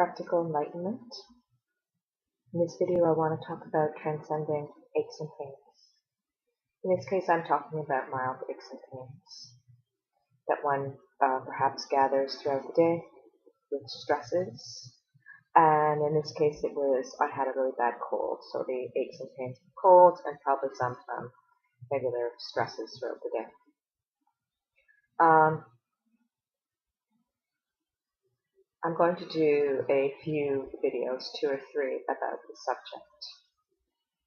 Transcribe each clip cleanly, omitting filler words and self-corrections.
Practical Enlightenment. In this video, I want to talk about transcending aches and pains. In this case, I'm talking about mild aches and pains that one perhaps gathers throughout the day with stresses. And in this case, I had a really bad cold, so the aches and pains of cold and probably some from regular stresses throughout the day. I'm going to do a few videos, 2 or 3, about the subject.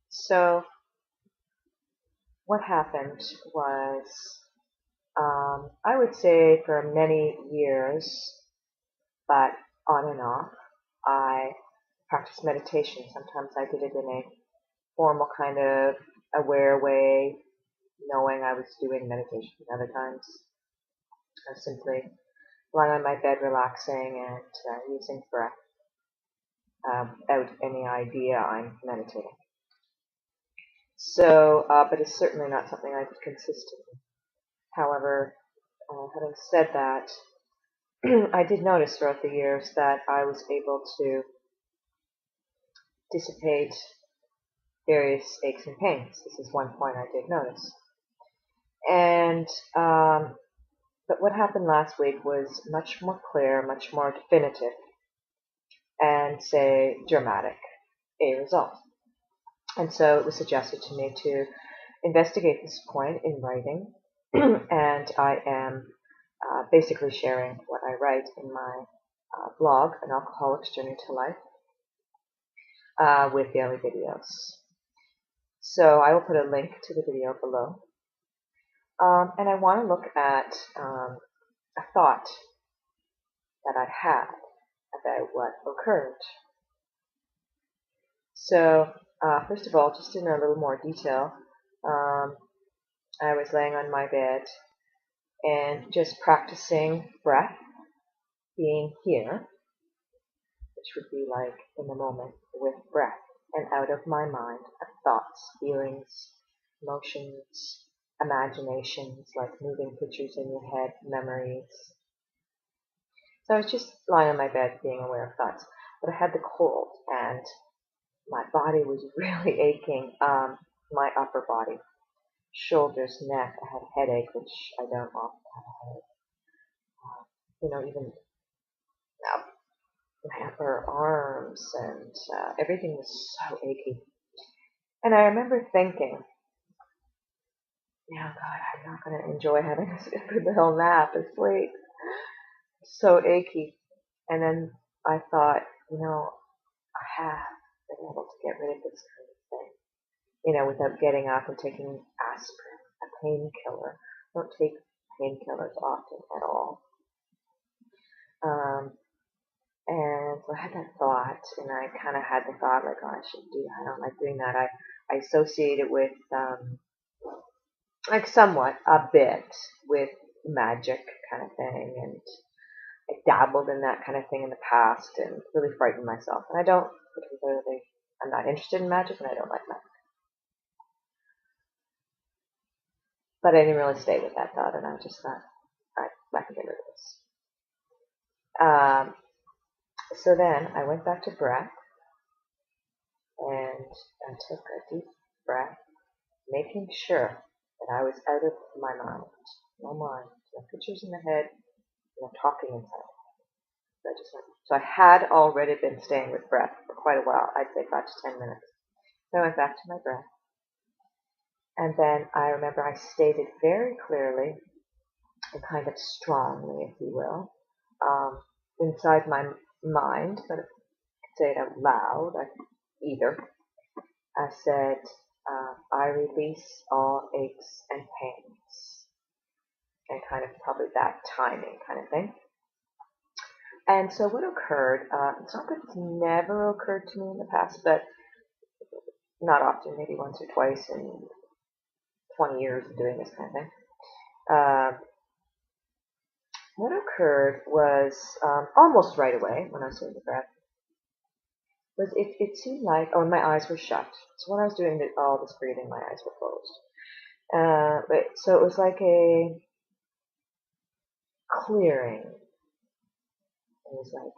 So, what happened was, I would say for many years, but on and off, I practiced meditation. Sometimes I did it in a formal kind of aware way, knowing I was doing meditation. Other times, I was simply lying on my bed relaxing and using breath without any idea I'm meditating. So, but it's certainly not something I did consistently. However, having said that, I did notice throughout the years that I was able to dissipate various aches and pains. This is one point I did notice. And but what happened last week was much more clear, much more definitive, and say dramatic a result. And so it was suggested to me to investigate this point in writing, and I am basically sharing what I write in my blog, An Alcoholic's Journey to Life, with daily videos. So I will put a link to the video below. And I want to look at a thought that I had about what occurred. So, first of all, just in a little more detail, I was laying on my bed and just practicing breath, being here, which would be like in the moment with breath, and out of my mind of thoughts, feelings, emotions, imaginations, like moving pictures in your head, memories. So I was just lying on my bed being aware of thoughts, but I had the cold and my body was really aching, my upper body, shoulders, neck. I had a headache, which I don't often have a headache. Even my upper arms and everything was so achy. And I remember thinking, God, I'm not going to enjoy having a super little nap and sleep. So achy. And then I thought, I have been able to get rid of this kind of thing, without getting up and taking aspirin, a painkiller. I don't take painkillers often at all. And so I had that thought, and I kind of had the thought, like, oh, I shouldn't do that. I don't like doing that. I associate it with, like somewhat, a bit, with magic kind of thing, and I dabbled in that kind of thing in the past and really frightened myself. And I'm not interested in magic, and I don't like magic. But I didn't really stay with that thought, and I just thought, I can get rid of this. So then I went back to breath, and I took a deep breath, making sure that I was out of my mind. No mind. No pictures in the head, no talking inside. So I had already been staying with breath for quite a while. I'd say 5 to 10 minutes. So I went back to my breath. And then I remember I stated very clearly, and kind of strongly, if you will, inside my mind, but I could say it out loud, either. I said, I release all aches and pains. And kind of probably that timing kind of thing. And so what occurred, it's not that it's never occurred to me in the past, but not often, maybe once or twice in 20 years of doing this kind of thing. What occurred was almost right away when I was doing the breath, was it seemed like, my eyes were shut. So when I was doing all this breathing, my eyes were closed. So it was like a clearing. It was like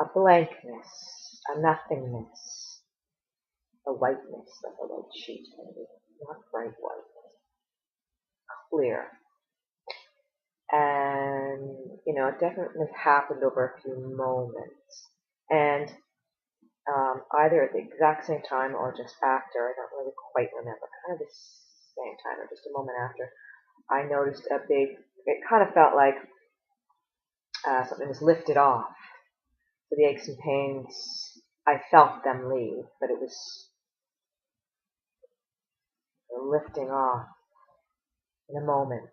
a blankness, a nothingness, a whiteness, like a white sheet, maybe, not bright white, clear. And, it definitely happened over a few moments. And either at the exact same time or just after, I don't really quite remember, kind of the same time or just a moment after, I noticed it kind of felt like something was lifted off. So the aches and pains, I felt them leave, but it was lifting off in a moment.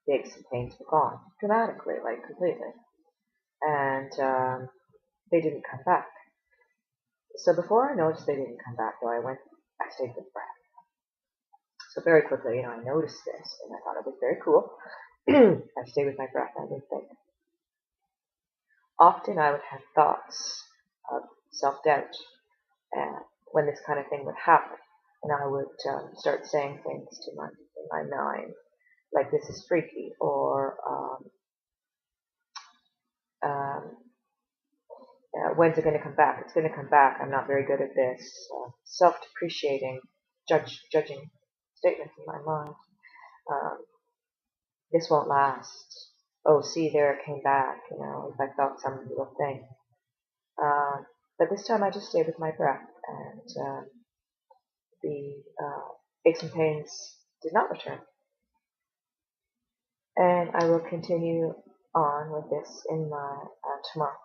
The aches and pains were gone, dramatically, like completely. And they didn't come back. So before I noticed they didn't come back, though, I stayed with breath. So very quickly, I noticed this, and I thought it was very cool. I stayed with my breath, I didn't think. Often I would have thoughts of self-doubt when this kind of thing would happen, and I would start saying things to my mind, like this is freaky, or when's it going to come back? It's going to come back. I'm not very good at this. Self-depreciating, judging statements in my mind. This won't last. Oh, see, there it came back. If I felt some little thing. But this time I just stayed with my breath, and the aches and pains did not return. And I will continue on with this in my tomorrow.